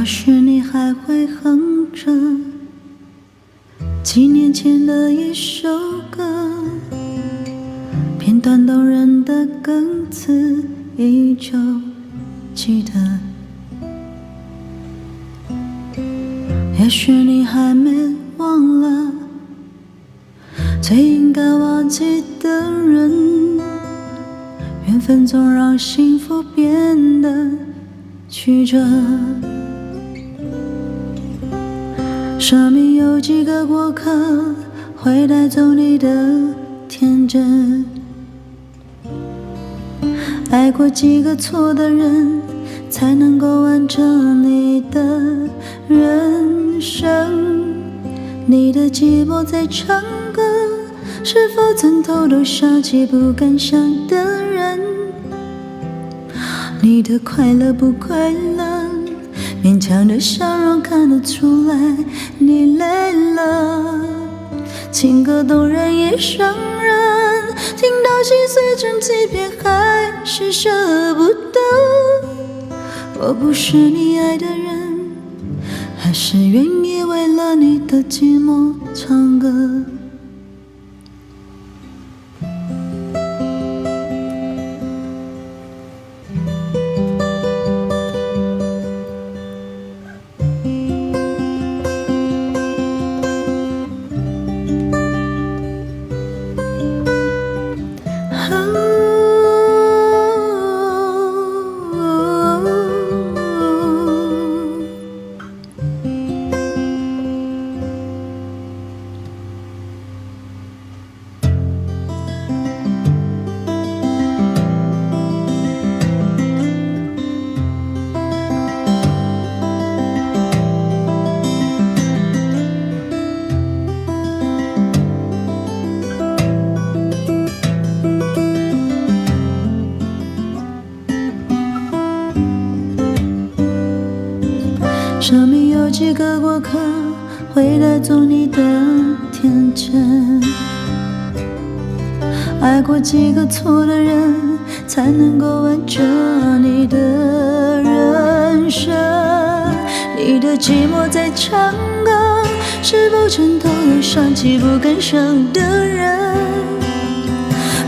或许你还会哼着几年前的一首歌，片段动人的歌词依旧记得。也许你还没忘了最应该忘记的人，缘分总让幸福变得曲折。生命有几个过客会带走你的天真，爱过几个错的人才能够完整你的人生。你的寂寞在唱歌，是否曾偷偷想起不敢想的人？你的快乐不快乐，勉强的笑容看得出来你累了。情歌动人也伤人，听到心碎成几片还是舍不得。我不是你爱的人，还是愿意为了你的寂寞唱歌。生命有几个过客会带走你的天真，爱过几个错的人才能够完整你的人生。你的寂寞在唱歌，是否曾偷偷想起不敢想的人？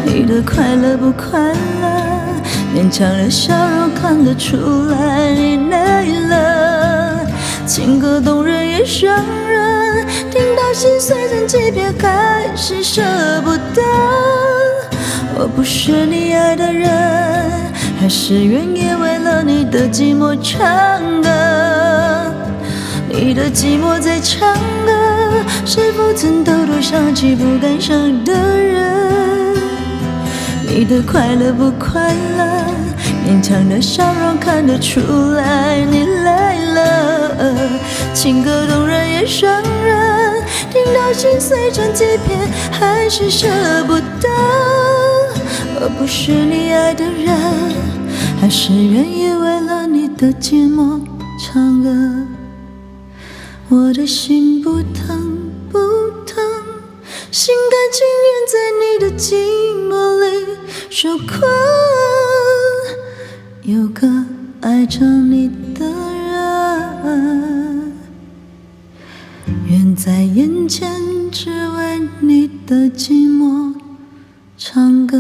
你的快乐不快乐，勉强的笑容看得出来你累了。情歌动人也伤人，听到心碎成几片还是舍不得。我不是你爱的人，还是愿意为了你的寂寞唱歌。你的寂寞在唱歌，是否曾偷偷想起不敢想的人？你的快乐不快乐，勉强的笑容看得出来你累了。情歌动人也伤人，听到心碎成几片还是舍不得。我不是你爱的人，还是愿意为了你的寂寞唱歌。我的心不疼不疼，心甘情愿在你的寂寞里受困。有个爱着你的人，远在眼前，只为你的寂寞唱歌。